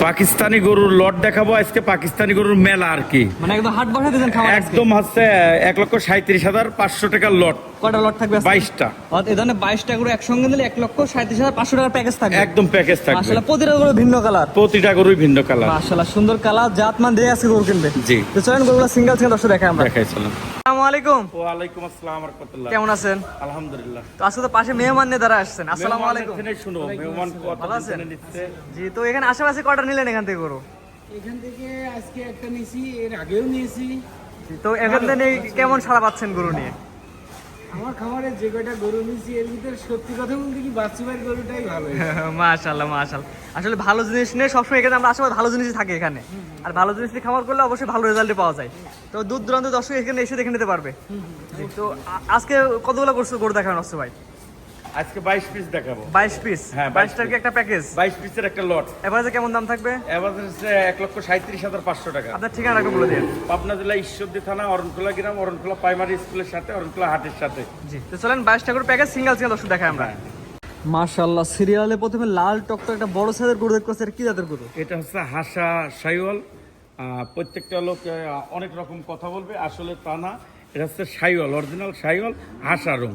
পাকিস্তানি গরুর লট দেখাবো আজকে, পাকিস্তানি গরুর মেলা আর কি। মানে একদম হাট বসে দিয়েছেন খামার আজকে? একদম হচ্ছে 1,37,500 টাকার লট। কয়টা লট থাকবে আজকে? 22টা। এই ধরনের 22টা গরু একসঙ্গে নিলে 1,37,500 টাকার প্যাকেজ থাকবে। একদম প্যাকেজ থাকবে। মাশাআল্লাহ, প্রতিটা গরু ভিন্ন কালার। প্রতিটা গরুই ভিন্ন কালার। মাশাআল্লাহ, সুন্দর কালার, জাতমান দিয়ে আছে গরু কিনবে। জি। তো চলেন গরুগুলো সিঙ্গেল সিঙ্গেল দর্শক দেখাই আমরা। দেখাই চলেন। আসসালামু আলাইকুম। ওয়ালাইকুম আসসালাম ওয়া রাহমাতুল্লাহ। কেমন আছেন? আলহামদুলিল্লাহ। তো আজকে তো পাশে মেহমান নিয়ে দাঁড়া আসছেন। আসসালামু আলাইকুম। শুনো, মেহমান ভালো আছেন? নিচ্ছে। জি, তো এখানে আশেপাশে কয়টা নিলেন এখান থেকে গরু? এখান থেকে আজকে একটা নিয়েছি, এর আগেও নিয়েছি। জি, তো এখান থেকে কেমন সাড়া পাচ্ছেন গরু নিয়ে? আমার খামারে যে কয়টা গরু নিয়েছি এর ভিতরে সত্যি কথা বলতে কি বাচ্চুবার গরুটাই ভালো। মাশাআল্লাহ মাশাআল্লাহ। আসলে ভালো জিনিস নিয়ে সবসময় এখানে আমরা আশেপাশে ভালো জিনিসই থাকে এখানে। আর ভালো জিনিস দিয়ে খামার করলে অবশ্যই ভালো রেজাল্টই পাওয়া যায়। তো দূর দূরান্ত দর্শক এখানে এসে দেখে নিতে পারবে। জি, তো আজকে কতগুলো গরু দেখানো হচ্ছে ভাই? আজকে 22 পিস দেখাবো। 22 পিস? হ্যাঁ, 22টার কি একটা প্যাকেজ? 22 পিসের একটা লট। এভারেজে কেমন দাম থাকবে? এভারেজ হচ্ছে 1,37,500 টাকা। আপনার ঠিকানা একটু বলে দিন। পাবনা জেলা ঈশ্বরদী থানা, অরণখোলা গ্রাম, অরণখোলা প্রাইমারি স্কুলের সাথে, অরণখোলা হাটের সাথে। জি, তো চলেন 22টা করে প্যাকেজ সিঙ্গেল সিঙ্গেল দর্শক দেখাই আমরা। মাশাআল্লাহ, সিরিয়ালে প্রথমে লাল টকটক একটা বড় সাইজের গরু দেখতে পাচ্ছি। এটা কি জাতের গরু? এটা হচ্ছে হাসা শাইওয়াল। প্রত্যেকটা লোক অনেক রকম কথা বলবে, আসলে তা না। এটা হচ্ছে শাইওয়াল, অরিজিনাল শাইওয়াল, হাসা রং।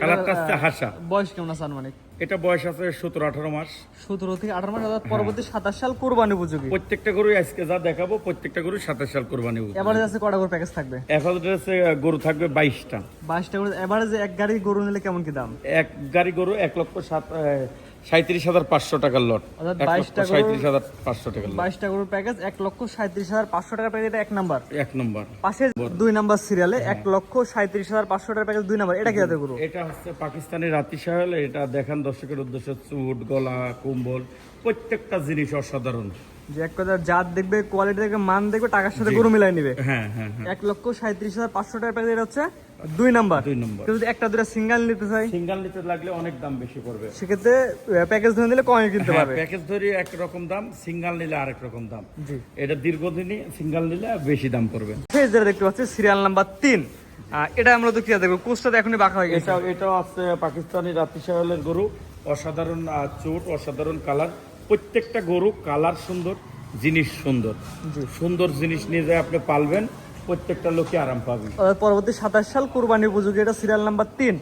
কালারটা হচ্ছে হাসা। বয়স কেমন আছে আনুমানিক? এটা বয়স আছে 17-18 মাস। 17 থেকে 18 মাস, অর্থাৎ পরবর্তী 27 সাল কুরবানি উপযোগী। প্রত্যেকটা গরুই আজকে যা দেখাবো, প্রত্যেকটা গরু 27 সাল কোরবানি উপযোগী। এভারেজ আছে কয়টা গরু প্যাকেজ থাকবে? এভারেজে গরু থাকবে 22টা। 22টা গরু এভারেজে এক গাড়ি গরু নিলে কেমন কি দাম? এক গাড়ি গরু 1,37,500 টাকার লট। অর্থাৎ 22টা গরু 1,37,500 টাকার লট। 22টা গরুর প্যাকেজ 1,37,500 টাকার প্যাকেজ। এটা এক নাম্বার। এক নম্বর। পাশে 2 নাম্বার সিরিয়ালে 1,37,500 টাকার প্যাকেজ 2 নাম্বার। এটা কি জাতের গরু? এটা হচ্ছে পাকিস্তানি রাতি শাহল। এটা দেখান দর্শকের উদ্দেশ্যে, চুট, গলা, কম্বল, প্রত্যেকটা জিনিস অসাধারণ। যে এক কথা জাত দেখবে, কোয়ালিটি দেখবে, মান দেখবে, টাকার সাথে গরু মিলাই নিবে। হ্যাঁ হ্যাঁ হ্যাঁ। 1,37,500 টাকার প্যাকেজ। এটা হচ্ছে 2 নাম্বার। 2 নম্বর। কেউ যদি একটা দুটা সিঙ্গেল নিতে চাই, সিঙ্গেল নিতে লাগলে অনেক দাম বেশি পড়বে। সেক্ষেত্রে প্যাকেজ ধরে নিলে কমে কিনতে হ্যাঁ, পারবে। প্যাকেজ ধরে একরকম দাম, সিঙ্গেল নিলে আরেক রকম দাম। জি। এটা দীর্ঘদিনই, সিঙ্গেল নিলে বেশি দাম পড়বে। যেটা দেখতে পাচ্ছি সিরিয়াল নাম্বার 3, এটা আমরা তো কি দেখবো, কোচটা এখনই বাঁকা হয়ে গেছে। এটাও আছে পাকিস্তানি রাতি শাহলের গরু। অসাধারণ চোট, অসাধারণ কালার। প্রত্যেকটা গরু কালার সুন্দর, জিনিস সুন্দর। সুন্দর জিনিস নিয়ে যায় আপনি পালবেন, প্রত্যেকটা লোকে আরাম পাবে। পরবর্তী 27 সাল কুরবানি উপযোগী। এটা সিরিয়াল নাম্বার 3।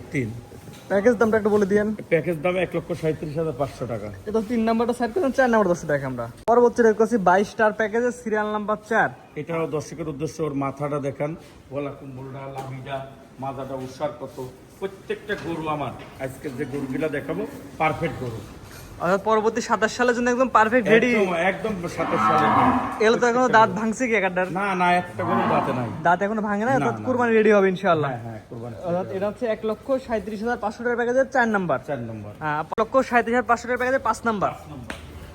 প্যাকেজ দামটা একটু বলে দিয়েন। প্যাকেজ দাম 1,37,500 টাকা। এটা 3 নাম্বারটা সাইড করেন, 4 নাম্বার দর্শক দেখে আমরা। পরবর্তী রেট করছি 22 স্টার প্যাকেজের সিরিয়াল নাম্বার 4। এটাও দর্শকের উদ্দেশ্যে, ওর মাথাটা দেখান, গলা কুম্বলটা, লাভিটা, মাথাটা, উষার কত। প্রত্যেকটা গরু আমার আজকে যে গরুগুলা দেখাবো পারফেক্ট গরু। অর্থাৎ পরবর্তী 27 সালের জন্য একদম পারফেক্ট রেডি। একদম 27 সালের গরু। এগুলো তো এখনো দাঁত ভাঙছে কি একাডার? না না, একটা গরু দাঁতে নাই। দাঁত এখনো ভাঙে না, অর্থাৎ না। কুরবানি রেডি হবে ইনশাআল্লাহ। হ্যাঁ হ্যাঁ, কুরবানি। অর্থাৎ এটা হচ্ছে 1,37,500 টাকার প্যাকেজের 4 নাম্বার। 4 নম্বর। 1,37,500 টাকার প্যাকেজের 5 নাম্বার।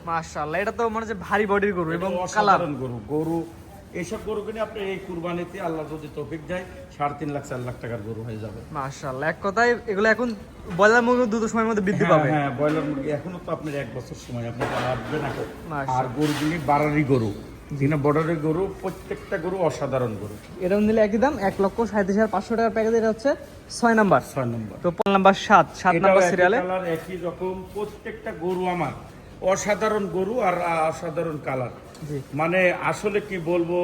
মাশাআল্লাহ, এটা তো মনে হচ্ছে ভারী বডির গরু এবং কালার। অসাধারণ গরু। এইসব গরু কিনে আপনি এই কুরবানিতে আল্লাহ যদি তৌফিক দেয় 3.5 লাখ 4 লাখ টাকার গরু হয়ে যাবে। মাশাআল্লাহ, এক কথায় এগুলো এখন ব্রয়লার মুরগি দ্রুত সময়ের মধ্যে বৃদ্ধি পাবে। হ্যাঁ, ব্রয়লার মুরগি এখনো তো আপনার 1 বছর সময়, আপনি বাড়বে না। মাশাআল্লাহ। আর গরুগুলি বাড়ারি গরু, যিনি বর্ডারের গরু, প্রত্যেকটা গরু অসাধারণ গরু। এরকম নিলে একই দাম 1,37,500 টাকার প্যাকেজ। এটা হচ্ছে 6 নাম্বার। 6 নম্বর। তো 5 নাম্বার 7 নাম্বার সিরিয়ালে কালার একই রকম, প্রত্যেকটা গরু আমার অসাধারণ গরু আর অসাধারণ কালার। জি। মানে আসলে কি বলবো,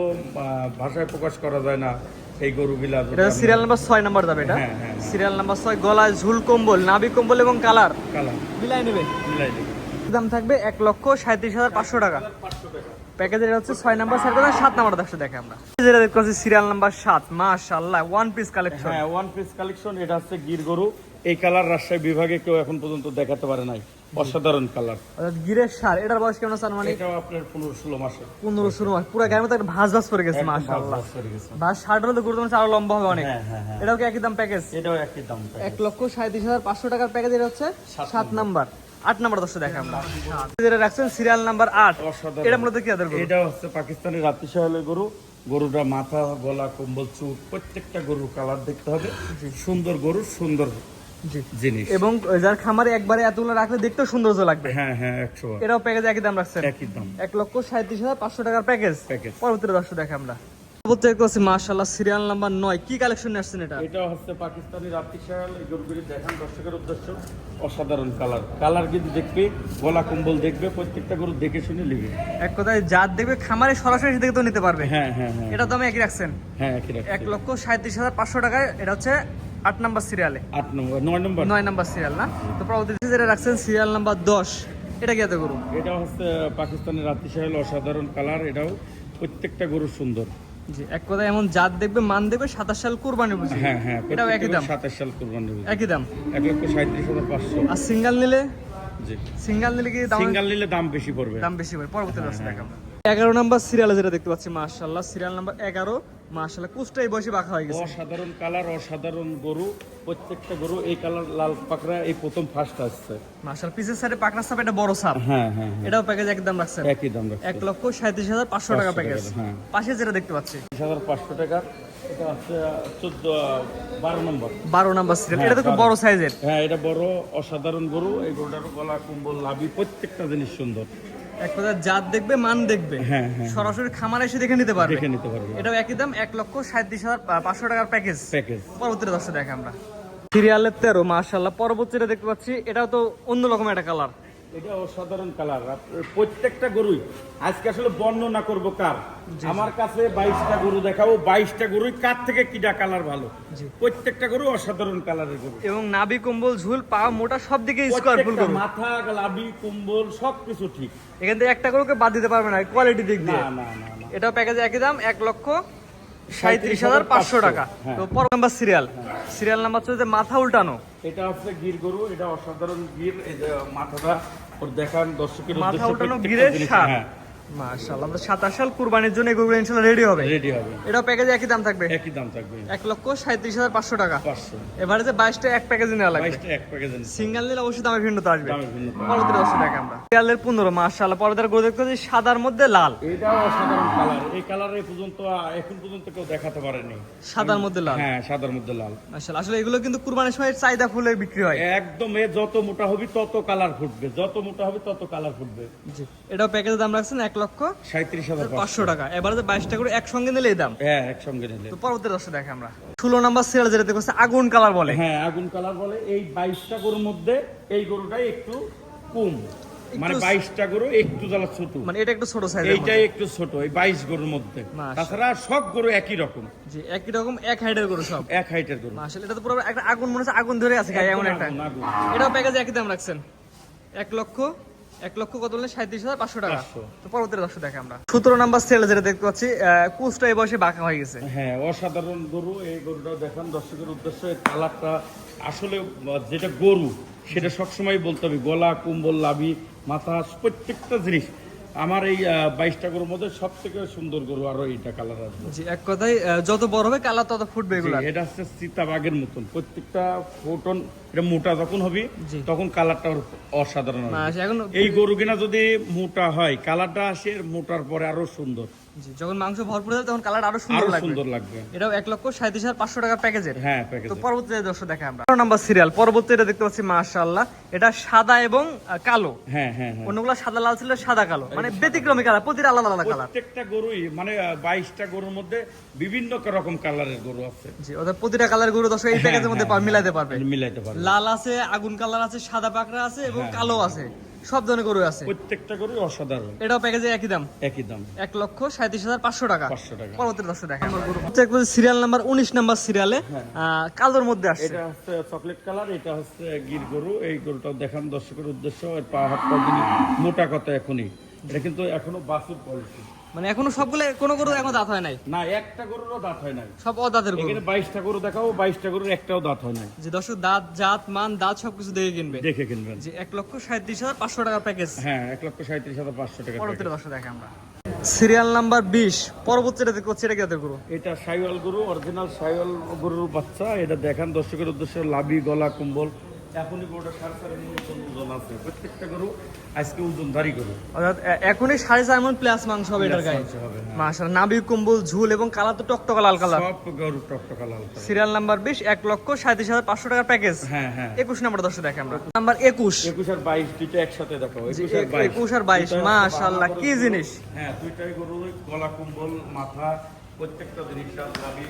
ভাষায় প্রকাশ করা যায় না এই গরুগুলা। এটা সিরিয়াল নাম্বার 6 নাম্বার যাবে। এটা হ্যাঁ, হ্যাঁ, হ্যাঁ। Serial number 6। গলায় ঝুল কম্বল, নাভি কম্বল এবং কালার কালার মিলাই নেবে। মিলাই দেবে। দাম থাকবে 1,37,500 টাকা। 500 টাকা। প্যাকেজের হচ্ছে 6 নাম্বার সাইড করে 7 নাম্বার দর্শক দেখে আমরা। যেটা দেখতে পাচ্ছি সিরিয়াল নাম্বার 7। মাশাআল্লাহ, ওয়ান পিস কালেকশন। হ্যাঁ, ওয়ান পিস কালেকশন। এটা হচ্ছে গির গরু। এই কালার রাজশাহী বিভাগে কেউ এখন পর্যন্ত দেখাতে পারে নাই। অসাধারণ কালার। অর্থাৎ গিরের সার। এটার বয়স কেমন আছে? মানে এটাও আপনার 15-16 মাসের। 15-16 মাস। পুরো গায়ের মধ্যে একটা ভাঁজ পড়ে গেছে। একদম মাশাআল্লাহ, ভাঁজ করে গেছে। ভাঁজ শার্ট হলে তো গুরুত্ব আরো লম্বা হবে অনেক। হ্যাঁ হ্যাঁ হ্যাঁ। এটাও কি একই দাম প্যাকেজ? এটাও একই দাম। 1,37,500 টাকার প্যাকেজ। এটা হচ্ছে 7 নাম্বার। 8 নাম্বার দর্শক দেখে আমরা। যেটা রাখছেন সিরিয়াল নাম্বার 8। অসাধারণ। এটা মূলত কি আদের গরু? এটা হচ্ছে পাকিস্তানি রাতি শাহলের গরু। গরুটা মাথা, গলা, কম্বল, চুট, প্রত্যেকটা গরুর কালার দেখতে হবে। সুন্দর গরু, সুন্দর জিনিস। এবং যার খামারে একবারে এতগুলো রাখলে দেখতেও সৌন্দর্য লাগবে। হ্যাঁ হ্যাঁ, 100। এটাও প্যাকেজ একই দাম রাখছেন? একই দাম। 1,37,500 টাকার প্যাকেজ। প্যাকেজ। পরবর্তী দর্শক দেখে আমরা। বলতে দেখতে মাশাআল্লাহ সিরিয়াল নাম্বার 9 কি কালেকশন আসছেন এটা? এটা হচ্ছে পাকিস্তানি রাত্রি শায়াল। এই গরুগুলি দেখান দর্শকের উদ্দেশ্য। অসাধারণ কালার কিন্তু দেখবে, গলা কম্বল দেখবে, প্রত্যেকটা গরু দেখে শুনে নেবে। এক কথায় জাত দেখবে খামারে সরাসরি এসে দেখে তো নিতে পারবে। হ্যাঁ হ্যাঁ হ্যাঁ, এটা দাম একই রাখছেন? হ্যাঁ একই রাখছি। 1,37,500 টাকায়। এটা হচ্ছে 8 নাম্বার সিরিয়ালে, 8 নম্বর 9 নম্বর 9 নাম্বার সিরিয়াল না? তো পরবর্তীতে যেটা রাখছেন সিরিয়াল নাম্বার 10, এটা কি এত গরু? এটা হচ্ছে পাকিস্তানের রাত্রি শায়াল। অসাধারণ কালার, এটাও প্রত্যেকটা গরু সুন্দর। জি, এক কথায় এমন জাত দেখবে মান দেখবে 27 সাল কুরবানি বুঝি। হ্যাঁ হ্যাঁ, এটাও একই দাম? 27 সাল কুরবানি। একই দাম 1,37,500। আর সিঙ্গেল নিলে? জি, সিঙ্গেল নিলে কি দাম? সিঙ্গেল নিলে দাম বেশি পড়বে। দাম বেশি পড়ে। পরবর্তীতে আসছে দেখাবো 11 নাম্বার সিরিয়ালে যেটা দেখতে পাচ্ছি মাশাআল্লাহ সিরিয়াল নাম্বার 11। মাশাআল্লাহ কুষ্টাই বসে বাঁকা হয়ে গেছে। অসাধারণ কালার, অসাধারণ গরু, প্রত্যেকটা গরু। এই কালার লাল পাকড়া এই প্রথম ফার্স্ট আসছে। মাশাআল্লাহ পিছের সাইডে পাকনা সাপ, এটা বড় সাপ। হ্যাঁ হ্যাঁ হ্যাঁ, এটাও প্যাকেজ একদম রাখছেন একই দাম রাখছে। 1,37,500 টাকা প্যাকেজ। হ্যাঁ, পাশে যেটা দেখতে পাচ্ছি 500 টাকা। এটা হচ্ছে 12 নম্বর 12 নাম্বার সিরিয়াল। হ্যাঁ, এটা তো খুব বড় সাইজের। হ্যাঁ, এটা বড় অসাধারণ গরু। এই গরুটার গলা কম্বল লাভি প্রত্যেকটা জিনিস সুন্দর। এক কথা জাত দেখবে মান দেখবে, হ্যাঁ হ্যাঁ, সরাসরি খামারে এসে দেখে নিতে পারবে। দেখে নিতে পারবে। এটাও একই দাম 1,37,500 টাকার প্যাকেজ। প্যাকেজ। পরবর্তীতে দর্শক দেখে আমরা সিরিয়ালের 13 মাশাআল্লাহ। পরবর্তীতে দেখতে পাচ্ছি এটাও তো অন্যরকম একটা কালার। এটা অসাধারণ কালার। প্রত্যেকটা গরুই আজকে আসলে বর্ণনা করব কার। আমার কাছে 22টা গরু দেখাবো, 22টা গরুই কার থেকে কিটা কালার ভালো। প্রত্যেকটা গরু অসাধারণ কালারের গরু এবং নাভি কম্বল ঝুল পা মোটা সব দিকে স্কয়ারফুল গরু। মাথা লাভি কম্বল সবকিছু ঠিক। এখান থেকে একটা গরুকে বাদ দিতে পারবে না কোয়ালিটি দিক না দিয়ে। না না না, এটাও প্যাকেজে একই দাম 1,37,500 টাকা। হ্যাঁ। তো পর নাম্বার সিরিয়াল নাম্বার চলছে মাথা উল্টানো। এটা হচ্ছে গির গরু। এটা অসাধারণ গির। এই যে মাথাটা ওর দেখান দর্শকের মাথা উদ্দেশ্যে। উল্টানো প্রত্যেকটা গিরের জিনিস, সার। হ্যাঁ, মাশাআল্লাহ। আমরা 27 সাল কুরবানির জন্য এই গরুগুলো ইনশাআল্লাহ রেডি হবে। রেডি হবে। এটাও প্যাকেজে একই দাম থাকবে একই দাম থাকবে 1,37,500 টাকা। 500। এবারে 22টা এক প্যাকেজে নেওয়া লাগবে। 22টা এক প্যাকেজ। সিঙ্গেল নিলে অবশ্যই দামের ভিন্নতা আসবে। দামের ভিন্নতা। পরবর্তী দর্শক দেখে আমরা সিরিয়ালের 15 মাশাআল্লাহ। পরবর্তী গরু দেখতে পাচ্ছি সাদার মধ্যে লাল। এটাও অসাধারণ কালার। এই কালার এখন পর্যন্ত কেউ দেখাতে পারেনি। সাদার মধ্যে লাল। হ্যাঁ, সাদার মধ্যে লাল। মাশাআল্লাহ। আসলে এগুলো কিন্তু কুরবানির সময় চাহিদা ফুলে বিক্রি হয়। একদম যত মোটা হবে তত কালার ফুটবে, যত মোটা হবে তত কালার ফুটবে। জি, এটাও প্যাকেজের দাম রাখছেন 1,37,500 টাকা। এবারে 22টা করে একসঙ্গে নিলে এই দাম। হ্যাঁ, একসঙ্গে নিলে। তো পরবর্তী দর্শক দেখে আমরা 16 নাম্বার সিরিয়াল যেটা দেখতে আগুন কালার বলে। হ্যাঁ, আগুন কালার বলে। এই 22টা গরুর মধ্যে এই গরুটাই একটু কম, মানে 22টা গরু একটু জ্বালা ছোট, মানে এটা একটু ছোট সাইজ। এইটাই একটু ছোট এই 22 গরুর মধ্যে। মাশাআল্লাহ। তাছাড়া সব গরু একই রকম। জি, একই রকম এক হাইটের গরু সব। এক হাইটের গরু। মাশাআল্লাহ। এটা তো পুরো একটা আগুন মনে হচ্ছে আগুন ধরে আছে গায়ে এমন একটা। আগুন, আগুন। এটাও প্যাকেজে একই দাম রাখছেন 1,00,000 কত বললেন? 37,500 টাকা। 500। তো পরবর্তী দর্শক দেখে আমরা 17 নাম্বার সিরিয়াল যেটা দেখতে পাচ্ছি কুচটা এই বয়সে বাঁকা হয়ে গেছে। হ্যাঁ, অসাধারণ গরু। এই গরুটাও দেখান দর্শকের উদ্দেশ্যে। কালারটা আসলে যেটা গরু সেটা সবসময় বলতে হবে। গলা কম্বল লাভি মাথা প্রত্যেকটা জিনিস। আমার এই 22টা গরুর মধ্যে সব থেকে সুন্দর গরু আরো এইটা কালার আসবে। জি, এক কথায় যত বড় হবে কালার তত ফুটবে এগুলা। এটা হচ্ছে চিতাবাঘের মতন। প্রত্যেকটা ফোটন এটা মোটা যখন হবে জি। তখন কালারটা অসাধারণ হবে। এখন এই গরু কিনা যদি মোটা হয় কালারটা আসে মোটার পরে আরো সুন্দর। জি, যখন মাংস ভরপুর হবে তখন কালার আরো সুন্দর আরো লাগবে। সুন্দর লাগবে। এটাও 1,37,500 টাকার প্যাকেজের। হ্যাঁ, প্যাকেজ। তো পরবর্তীতে দর্শক দেখে আমরা 18 নাম্বার সিরিয়াল। পরবর্তী এটা দেখতে পাচ্ছি মাশাআল্লাহ। এটা সাদা এবং কালো। হ্যাঁ হ্যাঁ হ্যাঁ, অন্যগুলো সাদা লাল ছিল, সাদা কালো, মানে ব্যতিক্রমী কালার, প্রতিটা আলাদা আলাদা কালার। প্রত্যেকটা গরুই মানে 22টা গরুর মধ্যে বিভিন্ন রকম কালারের গরু আছে। জি, ওদের প্রতিটা কালার গরু দর্শক এই প্যাকেজের মধ্যে মিলাইতে পারবে। মিলাইতে পারবে। লাল আছে, আগুন কালার আছে, সাদা পাকড়া আছে এবং কালো আছে, সব ধরনের গরু আছে। প্রত্যেকটা গরু অসাধারণ। এটাও প্যাকেজে একই দাম একই দাম 1,37,500 টাকা। 500 টাকা। পরবর্তী দর্শক দেখেন সিরিয়াল নাম্বার 19 নাম্বার সিরিয়ালে কালোর মধ্যে আসছে। এটা হচ্ছে চকলেট কালার। এটা হচ্ছে গির গরু। এই গরুটাও দেখান দর্শকের উদ্দেশ্য। এর পা হাত পা জিনিস মোটা কথা এখনই। এটা কিন্তু এখনো বাছুর পলিসি, মানে এখনো সবগুলো কোনো গরু এখন দাঁত হয় নাই। না, একটা গরুরও দাঁত হয় নাই। সব অদাঁতের গরু। এখানে 22টা গরু দেখাবো, 22টা গরুর একটাও দাঁত হয় নাই। যে দর্শক দাঁত জাত মান দাঁত সবকিছু দেখে কিনবে। দেখে কিনবেন। যে 1,37,500 টাকার প্যাকেজ। হ্যাঁ, 1,37,500 টাকা। পরবর্তী দর্শক দেখে আমরা সিরিয়াল নাম্বার 20। পরবর্তীটা দেখতে পাচ্ছি এটা কি গরু? এটা সাইওয়াল গরু, অরিজিনাল সাইওয়াল গরুর বাচ্চা। এটা দেখান দর্শকের উদ্দেশ্যে। লাভি গলা কম্বল এখনই গরুটা 4.5 মণ ওজন আছে। প্রত্যেকটা গরু আজকে ওজনদারি গরু। অর্থাৎ এখনই 4.5 মণ প্লাস মাংস হবে এটার গায়ে। হবে, হ্যাঁ। মাশাআল্লাহ। নাভি কম্বল ঝুল এবং কালার তো টকটকা লাল কালার। সব গরু টকটকা লাল কালার। সিরিয়াল নাম্বার 20 1,37,500 টাকার প্যাকেজ। হ্যাঁ হ্যাঁ। 21 নাম্বার দর্শক দেখে আমরা নাম্বার 21। 21 আর 22 দুইটা একসাথে দেখো। 21 আর 22 মাশাআল্লাহ কি জিনিস। হ্যাঁ, দুইটাই গরু গলা কম্বল মাথা প্রত্যেকটা জিনিস লাভি।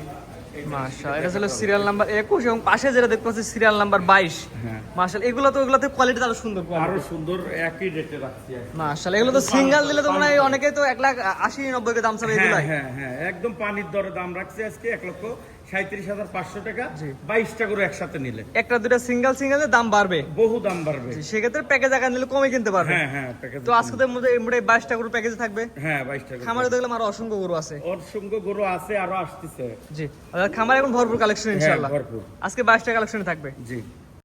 মাশাআল্লাহ, এটা হলো সিরিয়াল নাম্বার 21 এবং পাশে যেটা দেখতে পাচ্ছি সিরিয়াল নাম্বার 22। হ্যাঁ, মাশাআল্লাহ, এগুলোতে কোয়ালিটি আরো সুন্দর আরো কোয়ালিটি। সুন্দর একই রেটে রাখছি আর কি। মাশাআল্লাহ, এগুলো তো সিঙ্গেল দিলে তো মনে হয় অনেকেই তো 1,80,90 কে দাম চাবে হ্যাঁ এগুলাই। হ্যাঁ হ্যাঁ, একদম পানির দরে দাম রাখছি আজকে 1,37,500 টাকা, জি। 22টা গরু একসাথে নিলে একটা দুটা সিঙ্গেল দাম বাড়বে। বহু দাম বাড়বে। জি, সেক্ষেত্রে প্যাকেজ আকার নিলে কমে কিনতে পারবে। হ্যাঁ হ্যাঁ, প্যাকেজ। তো আজকে তো মোটামুটি 22টা গরু প্যাকেজে থাকবে। হ্যাঁ, 22টা গরু। খামারে দেখলাম আরো অসংখ্য গরু আছে। ওর সঙ্গে গরু আছে, আরো আসতেছে। জি, আর খামারে এখন ভরপুর কালেকশন হ্যাঁ, ইনশাআল্লাহ। ভরপুর। আজকে 22টা কালেকশনে থাকবে। জি।